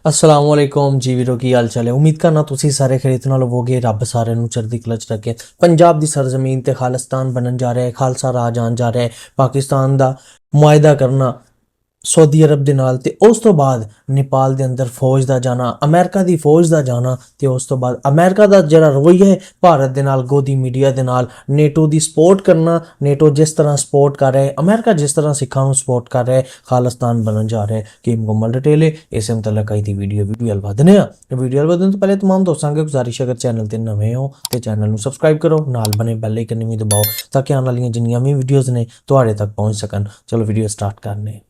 असलामुअलैकुम जी वीरो की हाल चाल है। उम्मीद करना तुसी सारे खरीद नाल होवोगे। रब सारे नूं चढ़दी कला च रखे। पंजाब दी सरजमीन ते खालिस्तान बनन जा रहा है, खालसा राज आन जा रहा है। पाकिस्तान दा मुआहिदा करना सऊदी अरब दे नाल ते उस तो बाद नेपाल दे अंदर फौज दा जाना, अमेरिका दी फौज दा जाना ते उस तो बाद अमेरिका दा जेहड़ा रवैया है भारत दे नाल, गोदी मीडिया दे नाल, नेटो दी सपोर्ट करना। नेटो जिस तरह सपोर्ट कर रहा है, अमेरिका जिस तरह सिखां नूं सपोर्ट कर रहा है, खालिस्तान बनन जा रहा है कि मुकम्मल डिटेल है इस मुतल्लक आई दी वीडियो वधने वीडियो वधने तो पहले तमाम दोस्तों की गुजारिश अगर चैनल ते नवे हो तो चैनल नूं सबसक्राइब करो, नाल बने बेल आइकन भी दबाओ ताकि आने वाली जिन्नियां भी वीडियोज़ ने तुहाडे तक पहुंच सकन। चलो वीडियो स्टार्ट करने।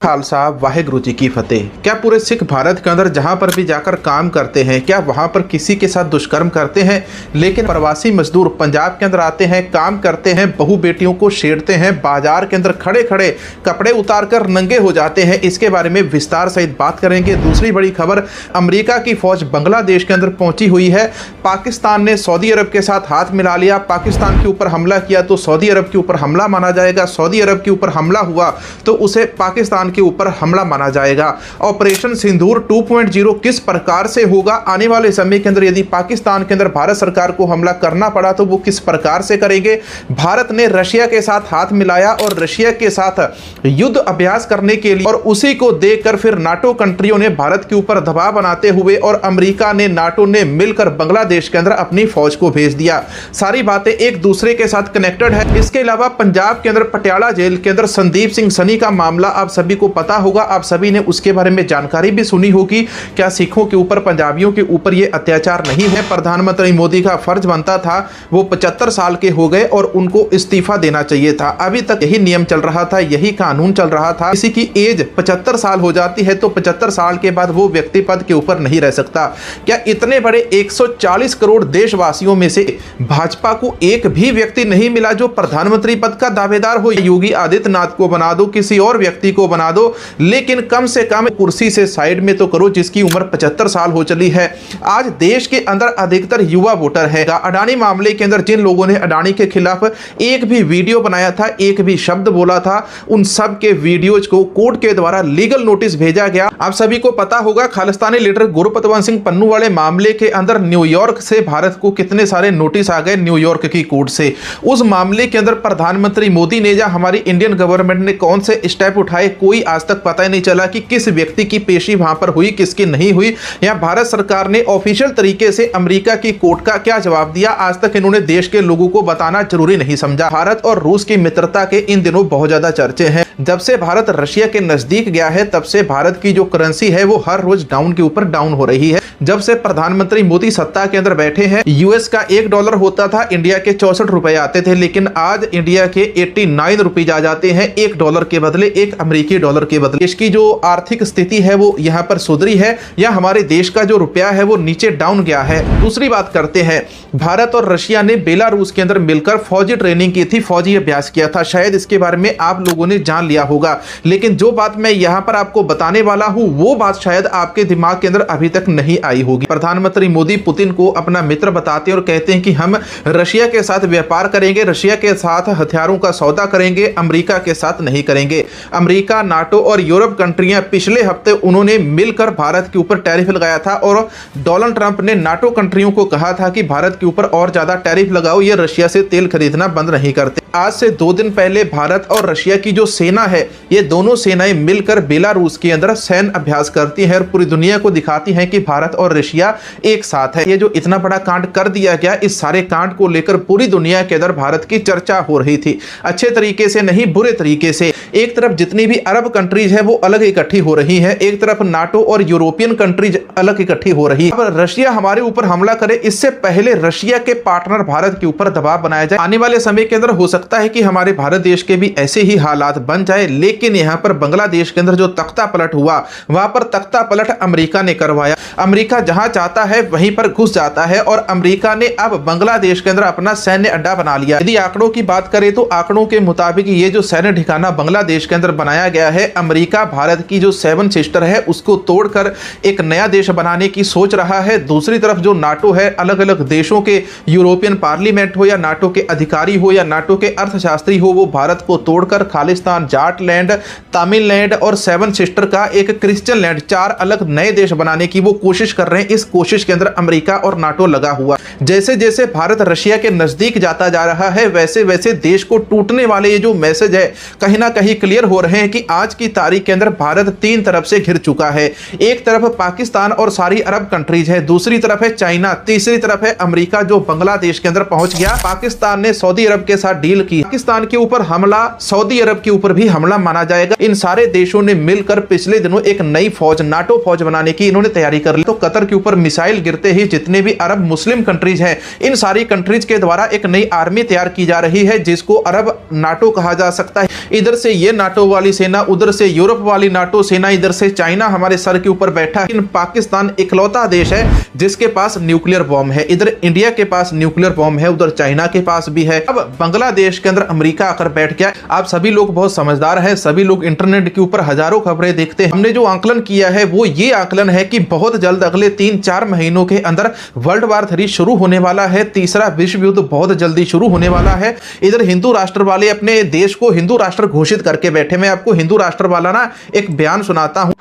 खालसा वाहिगुरु जी की फतेह। क्या पूरे सिख भारत के अंदर जहां पर भी जाकर काम करते हैं, क्या वहां पर किसी के साथ दुष्कर्म करते हैं? लेकिन प्रवासी मजदूर पंजाब के अंदर आते हैं, काम करते हैं, बहू बेटियों को छेड़ते हैं, बाजार के अंदर खड़े खड़े कपड़े उतार कर नंगे हो जाते हैं। इसके बारे में विस्तार सहित बात करेंगे। दूसरी बड़ी खबर, अमेरिका की फौज बांग्लादेश के अंदर पहुंची हुई है। पाकिस्तान ने सऊदी अरब के साथ हाथ मिला लिया। पाकिस्तान के ऊपर हमला किया तो सऊदी अरब के ऊपर हमला माना जाएगा, सऊदी अरब के ऊपर हमला हुआ तो उसे पाकिस्तान के ऊपर हमला माना जाएगा। ऑपरेशन सिंदूर 2.0 किस प्रकार से होगा आने वाले समय के अंदर? यदि पाकिस्तान के अंदर भारत सरकार को हमला करना पड़ा तो वो किस प्रकार से करेंगे? भारत ने रशिया के साथ हाथ मिलाया और रशिया के साथ युद्ध अभ्यास करने के लिए, और उसी को देखकर फिर नाटो कंट्रियों ने भारत के ऊपर दबाव बनाते हुए और अमेरिका ने, नाटो ने मिलकर बांग्लादेश के अंदर अपनी फौज को भेज दिया। सारी बातें एक दूसरे के साथ कनेक्टेड है। इसके अलावा पंजाब के अंदर पटियाला जेल के अंदर संदीप सिंह सनी का मामला आप सभी को पता होगा, आप सभी ने उसके बारे में जानकारी भी सुनी होगी। क्या सिखों के ऊपर, पंजाबियों के ऊपर यह अत्याचार नहीं है? प्रधानमंत्री मोदी का फर्ज बनता था, वो 75 साल के हो गए और उनको इस्तीफा देना चाहिए था। अभी तक यही नियम चल रहा था, यही कानून चल रहा था। किसी की एज 75 साल हो जाती है तो 75 साल के बाद वो व्यक्ति पद के ऊपर नहीं रह सकता। क्या इतने बड़े 140 करोड़ देशवासियों में से भाजपा को एक भी व्यक्ति नहीं मिला जो प्रधानमंत्री पद का दावेदार हो? योगी आदित्यनाथ को बना दो, किसी और व्यक्ति को बना दो, लेकिन कम से कम कुर्सी से साइड में तो करो जिसकी उम्र 75 साल हो चली है। आज देश के अंदर अधिकतर युवा वोटर है। अडानी मामले के अंदर जिन लोगों ने अडानी के खिलाफ एक भी वीडियो बनाया था, एक भी शब्द बोला था, उन सब के वीडियोज को कोर्ट के द्वारा लीगल नोटिस भेजा गया। आप सभी को पता होगा खालिस्तानी लीडर गुरपतवंत सिंह पन्नू वाले मामले के अंदर न्यूयॉर्क से भारत को कितने सारे नोटिस आ गए, न्यूयॉर्क की कोर्ट से। उस मामले के अंदर प्रधानमंत्री मोदी ने या हमारी इंडियन गवर्नमेंट ने कौन से स्टेप उठाए, कोई आज तक पता ही नहीं चला कि किस व्यक्ति की पेशी वहां पर हुई, किसकी नहीं हुई। या भारत सरकार ने ऑफिशियल तरीके से अमेरिका की कोर्ट का क्या जवाब दिया, आज तक इन्होंने देश के लोगों को बताना जरूरी नहीं समझा। भारत और रूस की मित्रता के इन दिनों बहुत ज्यादा चर्चे हैं। जब से भारत रशिया के नजदीक गया है तब से भारत की जो करेंसी है वो हर रोज डाउन के ऊपर डाउन हो रही है। जब से प्रधानमंत्री मोदी सत्ता के अंदर बैठे हैं, यूएस का $1 होता था, इंडिया के 64 रुपए आते थे, लेकिन आज इंडिया के 89 रुपीज आ जाते हैं $1 के बदले, एक अमेरिकी डॉलर के बदले। इसकी जो आर्थिक स्थिति है वो यहाँ पर सुधरी है या हमारे देश का जो रुपया है वो नीचे डाउन गया है? दूसरी बात करते हैं, भारत और रशिया ने बेलारूस के अंदर मिलकर फौजी ट्रेनिंग की थी, फौजी अभ्यास किया था। शायद इसके बारे में आप लोगों ने जान लिया होगा, लेकिन जो बात मैं यहां पर आपको बताने वाला हूं वो बात शायद आपके दिमाग के अंदर अभी तक नहीं आई होगी। प्रधानमंत्री मोदी पुतिन को अपना मित्र बताते हैं और कहते हैं कि हम रशिया के साथ व्यापार करेंगे, रशिया के साथ हथियारों का सौदा करेंगे, अमेरिका के साथ नहीं करेंगे। अमेरिका, नाटो और यूरोप कंट्रियां पिछले हफ्ते उन्होंने मिलकर भारत के ऊपर टैरिफ लगाया था और डोनाल्ड ट्रंप ने नाटो कंट्रियों को कहा था कि भारत के ऊपर और ज्यादा टैरिफ लगाओ, ये रशिया से तेल खरीदना बंद नहीं करते। आज से 2 दिन पहले भारत और रशिया की जो सेना है, ये दोनों सेनाएं मिलकर बेलारूस के अंदर सैन्य अभ्यास करती हैं और पूरी दुनिया को दिखाती हैं कि भारत और रशिया एक साथ है। ये जो इतना बड़ा कांड कर दिया गया, इस सारे कांड को लेकर पूरी दुनिया के अंदर भारत की चर्चा हो रही थी, अच्छे तरीके से नहीं, बुरे तरीके से। एक तरफ जितनी भी अरब कंट्रीज है वो अलग इकट्ठी हो रही है, एक तरफ नाटो और यूरोपियन कंट्रीज अलग इकट्ठी हो रही है। अब रशिया हमारे ऊपर हमला करे, इससे पहले रशिया के पार्टनर भारत के ऊपर दबाव बनाया जाए। आने वाले समय के अंदर हो सकता है कि हमारे भारत देश के भी ऐसे ही हालात बन जाए, लेकिन यहां पर बांग्लादेश के अंदर जो तख्ता पलट हुआ, वहां पर तख्ता पलट अमेरिका ने करवाया। अमेरिका जहां चाहता है वहीं पर घुस जाता है और अमेरिका ने अब बांग्लादेश के अंदर अपना सैन्य अड्डा बना लिया। यदि आंकड़ों की बात करें तो आंकड़ों के मुताबिक ये जो सैन्य ठिकाना बांग्लादेश के अंदर बनाया गया है, अमेरिका भारत की जो 7 सिस्टर है उसको तोड़कर एक नया देश बनाने की सोच रहा है। दूसरी तरफ जो नाटो है, अलग अलग देशों के यूरोपियन पार्लियामेंट हो या नाटो के अधिकारी हो या नाटो के अर्थशास्त्री हो, वो भारत को तोड़कर खालिस्तान, जाट लैंड, तमिललैंड और सेवन सिस्टर का एक क्रिश्चियन लैंड, 4 अलग नए देश बनाने की वो कोशिश कर रहे हैं। इस कोशिश के अंदर अमेरिका और नाटो लगा हुआ। जैसे जैसे भारत रशिया के नजदीक जाता जा रहा है, वैसे वैसे देश को टूटने वाले ये जो मैसेज है कहीं ना कहीं क्लियर हो रहे हैं कि आज की तारीख के अंदर भारत 3 तरफ से घिर चुका है। एक तरफ पाकिस्तान और सारी अरब कंट्रीज है, दूसरी तरफ है चाइना, तीसरी तरफ है अमेरिका जो बांग्लादेश के अंदर पहुंच गया। पाकिस्तान ने सऊदी अरब के साथ डील की, पाकिस्तान के ऊपर हमला, सऊदी अरब के ऊपर भी हमला माना जाएगा। इन सारे देशों ने मिलकर पिछले दिनों एक नई फौज, नाटो फौज बनाने की इन्होंने तैयारी कर ली। तो कतर के ऊपर मिसाइल गिरते ही जितने भी अरब मुस्लिम कंट्रीज हैं, इन सारी कंट्रीज के द्वारा एक नई आर्मी तैयार की जा रही है जिसको अरब नाटो कहा जा सकता है। इधर से ये नाटो वाली सेना, उधर से यूरोप वाली नाटो सेना, इधर से चाइना हमारे सर के ऊपर बैठा है। पाकिस्तान इकलौता देश है जिसके पास न्यूक्लियर बॉम्ब है। इधर इंडिया के पास न्यूक्लियर बॉम्ब है, उधर चाइना के पास भी है। अब बांग्लादेश के अंदर अमेरिका आकर बैठ गया। आप सभी लोग बहुत समझदार हैं, सभी लोग इंटरनेट के ऊपर हजारों खबरें देखते हैं। हमने जो आंकलन किया है वो ये आंकलन है कि बहुत जल्द अगले 3-4 महीनों के अंदर वर्ल्ड वार 3 शुरू होने वाला है। तीसरा विश्व युद्ध बहुत जल्दी शुरू होने वाला है। इधर हिंदू राष्ट्र वाले अपने देश को हिंदू राष्ट्र घोषित करके बैठे। मैं आपको हिंदू राष्ट्र वाला ना एक बयान सुनाता हूं।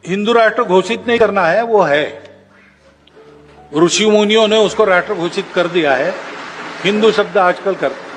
हिंदू राष्ट्र घोषित नहीं करना है, वो है, ऋषि मुनियों ने उसको राष्ट्र घोषित कर दिया है। हिंदू शब्द आजकल करते,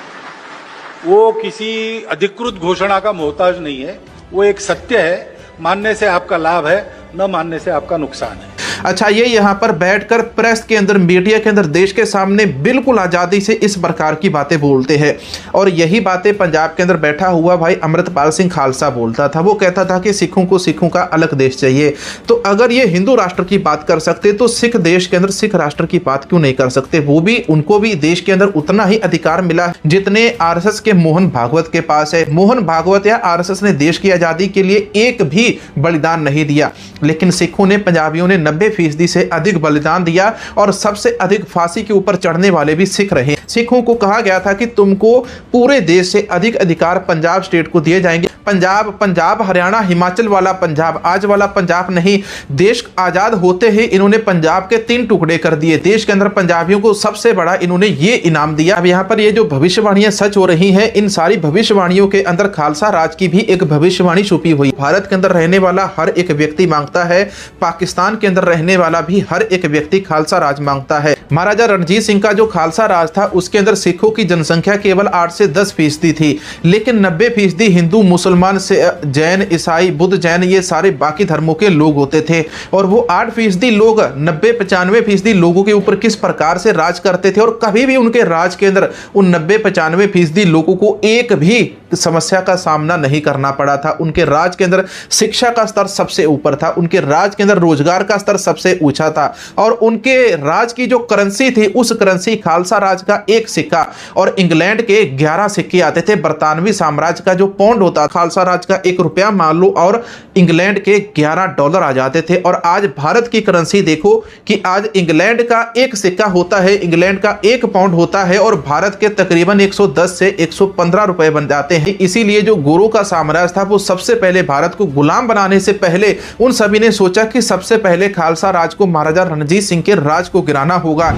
वो किसी अधिकृत घोषणा का मोहताज नहीं है, वो एक सत्य है। मानने से आपका लाभ है, न मानने से आपका नुकसान है। अच्छा, ये यहाँ पर बैठकर प्रेस के अंदर, मीडिया के अंदर, देश के सामने बिल्कुल आज़ादी से इस प्रकार की बातें बोलते हैं। और यही बातें पंजाब के अंदर बैठा हुआ भाई अमृतपाल सिंह खालसा बोलता था। वो कहता था कि सिखों को सिखों का अलग देश चाहिए। तो अगर ये हिंदू राष्ट्र की बात कर सकते तो सिख देश के अंदर सिख राष्ट्र की बात क्यों नहीं कर सकते? वो भी, उनको भी देश के अंदर उतना ही अधिकार मिला जितने आरएसएस के मोहन भागवत के पास है। मोहन भागवत या आरएसएस ने देश की आज़ादी के लिए एक भी बलिदान नहीं दिया, लेकिन सिखों ने, पंजाबियों ने 90% से अधिक बलिदान दिया और सबसे अधिक फांसी के ऊपर चढ़ने वाले भी सिख रहे। सिखों को कहा गया था कि तुमको पूरे देश से अधिक अधिकार पंजाब स्टेट को दिए जाएंगे। पंजाब, हरियाणा, हिमाचल वाला पंजाब, आज वाला पंजाब नहीं। देश आजाद होते ही इन्होंने पंजाब के 3 टुकड़े कर दिए। देश के अंदर पंजाबियों को सबसे बड़ा इन्होंने ये इनाम दिया। अब यहाँ पर ये जो भविष्यवाणियां सच हो रही हैं, इन सारी भविष्यवाणियों के अंदर खालसा राज की भी एक भविष्यवाणी छुपी हुई। भारत के अंदर रहने वाला हर एक व्यक्ति मांगता है, पाकिस्तान के अंदर रहने वाला भी हर एक व्यक्ति खालसा राज मांगता है। महाराजा रणजीत सिंह का जो खालसा राज था उसके अंदर सिखों की जनसंख्या केवल 8 से 10% थी, लेकिन 90% हिंदू, मुसलमान, से जैन, ईसाई, बुद्ध, जैन, ये सारे बाकी धर्मों के लोग होते थे। और वो 8% लोग 90-95% लोगों के ऊपर किस प्रकार से राज करते थे, और कभी भी उनके राज के अंदर उन 90-95% लोगों को एक भी समस्या का सामना नहीं करना पड़ा था। उनके राज के अंदर शिक्षा का स्तर सबसे ऊपर था, उनके राज के अंदर रोजगार का स्तर सबसे ऊंचा था, और उनके राज की जो करेंसी थी उस करेंसी खालसा राज का 1 सिक्का और इंग्लैंड के 11 सिक्के आते थे। बरतानवी साम्राज्य का जो पौंड होता, खालसा राज का 1 रुपया मान लो, और इंग्लैंड के $11 आ जाते थे। और आज भारत की करेंसी देखो कि आज इंग्लैंड का 1 सिक्का होता है, इंग्लैंड का 1 पाउंड होता है, और भारत के तकरीबन 110 से 115 रुपए बन जाते हैं। इसीलिए जो गोरों का साम्राज्य था वो सबसे पहले भारत को गुलाम बनाने से पहले उन सभी ने सोचा कि सबसे पहले खालसा राज को, महाराजा रणजीत सिंह के राज को गिराना होगा।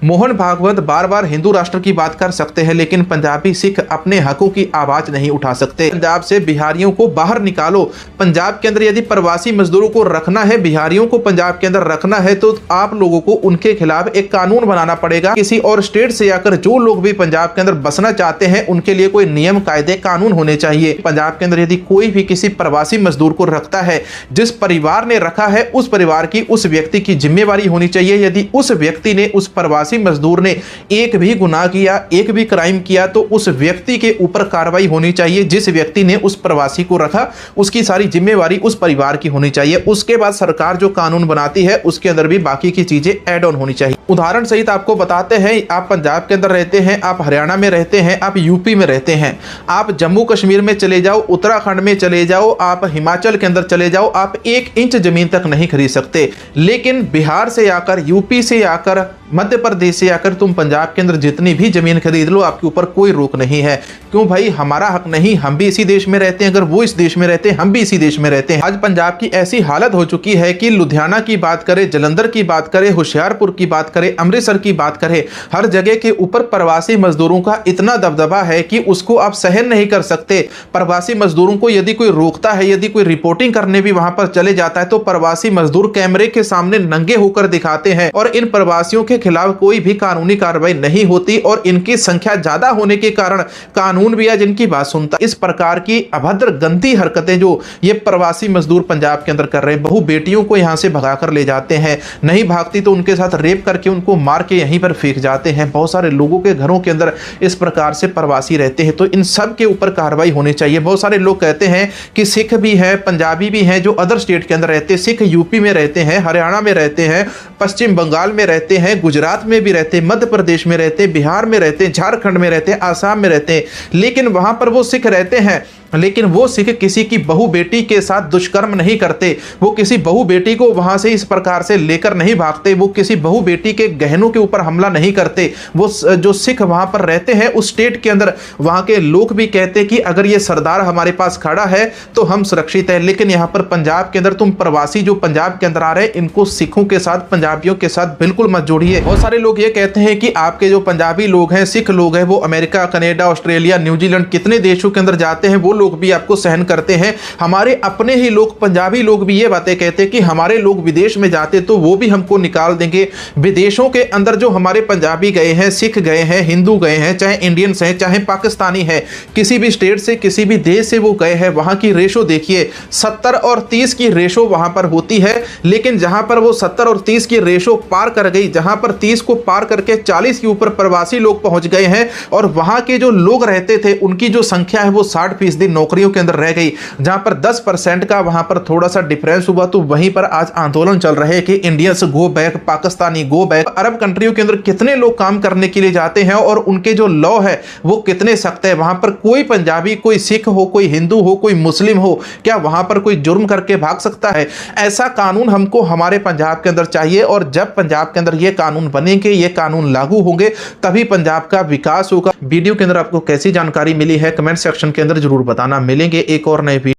मोहन भागवत बार बार हिंदू राष्ट्र की बात कर सकते हैं, लेकिन पंजाबी सिख अपने हकों की आवाज नहीं उठा सकते। पंजाब से बिहारियों को बाहर निकालो। पंजाब के अंदर यदि प्रवासी मजदूरों को रखना है, बिहारियों को पंजाब के अंदर रखना है, तो आप लोगों को उनके खिलाफ एक कानून बनाना पड़ेगा। किसी और स्टेट से आकर जो लोग भी पंजाब के अंदर बसना चाहते हैं उनके लिए कोई नियम, कायदे, कानून होने चाहिए। पंजाब के अंदर यदि कोई भी किसी प्रवासी मजदूर को रखता है, जिस परिवार ने रखा है उस परिवार की, उस व्यक्ति की जिम्मेवारी होनी चाहिए। यदि उस व्यक्ति ने, उस प्रवासी मजदूर ने एक भी गुनाह किया, एक भी क्राइम किया, तो उस व्यक्ति के ऊपर कार्रवाई होनी चाहिए। जिस व्यक्ति ने उस प्रवासी को रखा उसकी सारी जिम्मेवारी उस परिवार की होनी चाहिए। उसके बाद सरकार जो कानून बनाती है उसके अंदर भी बाकी की चीजें ऐड ऑन होनी चाहिए। उदाहरण सहित आपको बताते हैं, आप पंजाब के अंदर रहते हैं, आप हरियाणा में रहते हैं, आप यूपी में रहते हैं, आप जम्मू कश्मीर में चले जाओ, उत्तराखंड में चले जाओ, आप हिमाचल के अंदर चले जाओ, आप 1 इंच जमीन तक नहीं खरीद सकते। लेकिन बिहार से आकर, यूपी से आकर, मध्य प्रदेश से आकर तुम पंजाब के अंदर जितनी भी जमीन खरीद लो, आपके ऊपर कोई रोक नहीं है। क्यों भाई? हमारा हक नहीं, हम भी इसी देश में रहते हैं। अगर वो इस देश में रहते हैं, हम भी इसी देश में रहते हैं। आज पंजाब की ऐसी हालत हो चुकी है कि लुधियाना की बात करें, जलंधर की बात करें, होशियारपुर की बात करें, अमृतसर की बात करें, हर जगह के ऊपर प्रवासी मजदूरों का इतना दबदबा है कि उसको आप सहन नहीं कर सकते। प्रवासी मजदूरों को यदि कोई रोकता है, यदि कोई रिपोर्टिंग करने भी वहां पर चले जाता है, तो प्रवासी मजदूर कैमरे के सामने नंगे होकर दिखाते हैं और इन प्रवासियों के खिलाफ कोई भी कानूनी कार्रवाई नहीं होती और इनकी संख्या ज्यादा होने के कारण कानून भी आज इनकी बात सुनता। इस प्रकार की अभद्र गंदी हरकतें जो ये प्रवासी मजदूर पंजाब के अंदर कर रहे हैं, बहु बेटियों को यहां से भगाकर ले जाते हैं, नहीं भागती तो उनके साथ रेप करके उनको मार के यहीं पर फेंक जाते हैं। बहुत सारे लोगों के घरों के अंदर इस प्रकार से प्रवासी रहते हैं, तो इन सब के ऊपर कार्रवाई होनी चाहिए। बहुत सारे लोग कहते हैं कि सिख भी है, पंजाबी भी हैं जो अदर स्टेट के अंदर रहते हैं, सिख यूपी में रहते हैं, हरियाणा में रहते हैं, पश्चिम बंगाल में रहते हैं, गुजरात में भी रहते हैं, मध्य प्रदेश में रहते हैं, बिहार में रहते हैं, झारखंड में रहते हैं, आसाम में रहते हैं, लेकिन वहां पर वो सिख रहते हैं, लेकिन वो सिख किसी की बहू बेटी के साथ दुष्कर्म नहीं करते, वो किसी बहू बेटी को वहां से इस प्रकार से लेकर नहीं भागते, वो किसी बहू बेटी के गहनों के ऊपर हमला नहीं करते। वो जो सिख वहां पर रहते हैं उस स्टेट के अंदर, वहां के लोग भी कहते हैं कि अगर ये सरदार हमारे पास खड़ा है तो हम सुरक्षित है। लेकिन यहां पर पंजाब के अंदर तुम प्रवासी जो पंजाब के अंदर आ रहे हैं, इनको सिखों के साथ, पंजाबियों के साथ बिल्कुल मत जोड़िए। बहुत सारे लोग ये कहते हैं कि आपके जो पंजाबी लोग हैं, सिख लोग हैं, वो अमेरिका, कनाडा, ऑस्ट्रेलिया, न्यूजीलैंड कितने देशों के अंदर जाते हैं, वो लोग भी आपको सहन करते हैं। हमारे अपने ही लोग, पंजाबी लोग भी ये बातें कहते हैं कि हमारे लोग विदेश में जाते तो वो भी हमको निकाल देंगे। विदेशों के अंदर जो हमारे पंजाबी गए हैं, सिख गए हैं, हिंदू गए हैं, चाहे इंडियंस हैं, चाहे पाकिस्तानी है, किसी भी स्टेट से, किसी भी देश से वो गए हैं, वहां की रेशो देखिए, 70 और 30 की रेशो वहां पर होती है। लेकिन जहां पर वो 70 और 30 की रेशो पार कर गई, जहां पर 30 को पार करके 40 के ऊपर प्रवासी लोग पहुंच गए हैं और वहां के जो लोग रहते थे उनकी जो संख्या है वो 60% नौकरियों के अंदर रह गई। जहां पर 10% का वहां पर थोड़ा सा डिफरेंस हुआ, तो वहीं पर आज आंदोलन चल रहे हैं कि Indians go back, Pakistani go back. अरब कंट्रियों के अंदर कितने लोग काम करने के लिए जाते हैं और उनके जो लॉ है वो कितने सख्त है। वहां पर कोई पंजाबी, कोई सिख हो, कोई हिंदू हो, कोई मुस्लिम हो, क्या वहां पर कोई जुर्म करके भाग सकता है? ऐसा कानून हमको हमारे पंजाब के अंदर चाहिए और जब पंजाब के अंदर ये कानून बनेंगे, ये कानून लागू होंगे, तभी पंजाब का विकास होगा। वीडियो के अंदर आपको कैसी जानकारी मिली है कमेंट सेक्शन के अंदर जरूर बताना। मिलेंगे एक और नए वीडियो।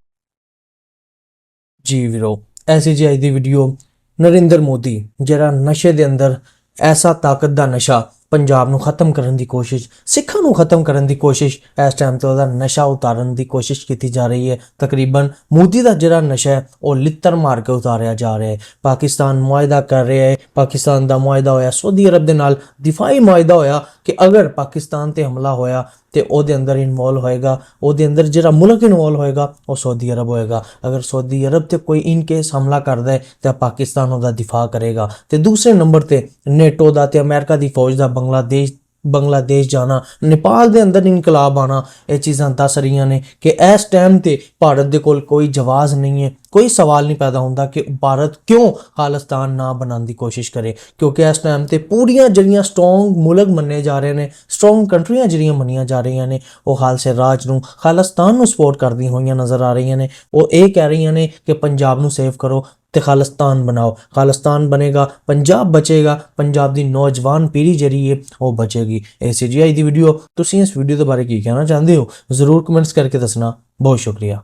जी वीरो, ऐसी जी आज दी वीडियो नरेंद्र मोदी जरा नशे दे अंदर ऐसा ताकत दा नशा पंजाब ਨੂੰ ਖਤਮ ਕਰਨ ਦੀ ਕੋਸ਼ਿਸ਼, ਸਿੱਖਾਂ ਨੂੰ ਖਤਮ ਕਰਨ ਦੀ ਕੋਸ਼ਿਸ਼, ਇਸ ਟਾਈਮ ਤੇ ਉਹਦਾ ਨਸ਼ਾ ਉਤਾਰਨ ਦੀ ਕੋਸ਼ਿਸ਼ ਕੀਤੀ ਜਾ ਰਹੀ ਹੈ। ਤਕਰੀਬਨ ਮੋਦੀ ਦਾ ਜਿਹੜਾ ਨਸ਼ਾ ਹੈ ਉਹ ਲਿੱਤਰ ਮਾਰ ਕੇ ਉਤਾਰਿਆ ਜਾ ਰਿਹਾ ਹੈ। ਪਾਕਿਸਤਾਨ ਮੁਆਇਦਾ ਕਰ ਰਿਹਾ ਹੈ, ਪਾਕਿਸਤਾਨ ਦਾ ਮੁਆਇਦਾ ਹੋਇਆ ਸਾਊਦੀ ਅਰਬ ਦੇ ਨਾਲ, ਦਿਫਾਈ ਮੁਆਇਦਾ ਹੋਇਆ ਕਿ ਅਗਰ ਪਾਕਿਸਤਾਨ ਤੇ ਹਮਲਾ ਹੋਇਆ ਤੇ ਉਹਦੇ ਅੰਦਰ ਇਨਵੋਲਵ ਹੋਏਗਾ, ਉਹਦੇ ਅੰਦਰ ਜਿਹੜਾ ਮੁਲਕ ਇਨਵੋਲਵ ਹੋਏਗਾ ਉਹ ਸਾਊਦੀ ਅਰਬ ਹੋਏਗਾ। ਅਗਰ ਸਾਊਦੀ ਅਰਬ ਤੇ ਕੋਈ ਇਨ ਕੇਸ ਹਮਲਾ ਕਰਦਾ ਹੈ ਤਾਂ ਪਾਕਿਸਤਾਨ ਉਹਦਾ ਦਿਫਾ ਕਰੇਗਾ। ਤੇ ਦੂਸਰੇ ਨੰਬਰ ਤੇ ਨੇਟੋ ਦਾ ਤੇ ਅਮਰੀਕਾ ਦੀ ਫੌਜ ਦਾ ਬੰਗਲਾਦੇਸ਼ ਜਾਣਾ, ਨੇਪਾਲ ਦੇ ਅੰਦਰ ਇਨਕਲਾਬ ਆਣਾ, ਇਹ ਚੀਜ਼ਾਂ ਦੱਸ ਰਹੀਆਂ ਨੇ ਕਿ ਇਸ ਟਾਈਮ ਤੇ ਭਾਰਤ ਦੇ ਕੋਲ ਕੋਈ ਜਵਾਬ ਨਹੀਂ ਹੈ। कोई सवाल नहीं पैदा होता कि भारत क्यों खालिस्तान ना बनाने की कोशिश करे, क्योंकि इस टाइम ते पूरियां जड़ियां स्ट्रोंग मुल्क मन्ने जा रहे हैं, स्ट्रोंग कंट्रियां जड़ियां मनिया जा रही ने, वो खालसे राज नूं, खालिस्तान नूं सपोर्ट करदी होईयां नज़र आ रही ने। वो ये कह रही ने कि पंजाब नूं सेव करो ते खालिस्तान बनाओ, खालिस्तान बनेगा, पंजाब बचेगा, पंजाब दी नौजवान पीढ़ी जड़ी है वो बचेगी। ऐसी जी आई दी वीडियो, तुसीं इस वीडियो के बारे की कहना चाहते हो जरूर कमेंट्स करके दसना। बहुत शुक्रिया।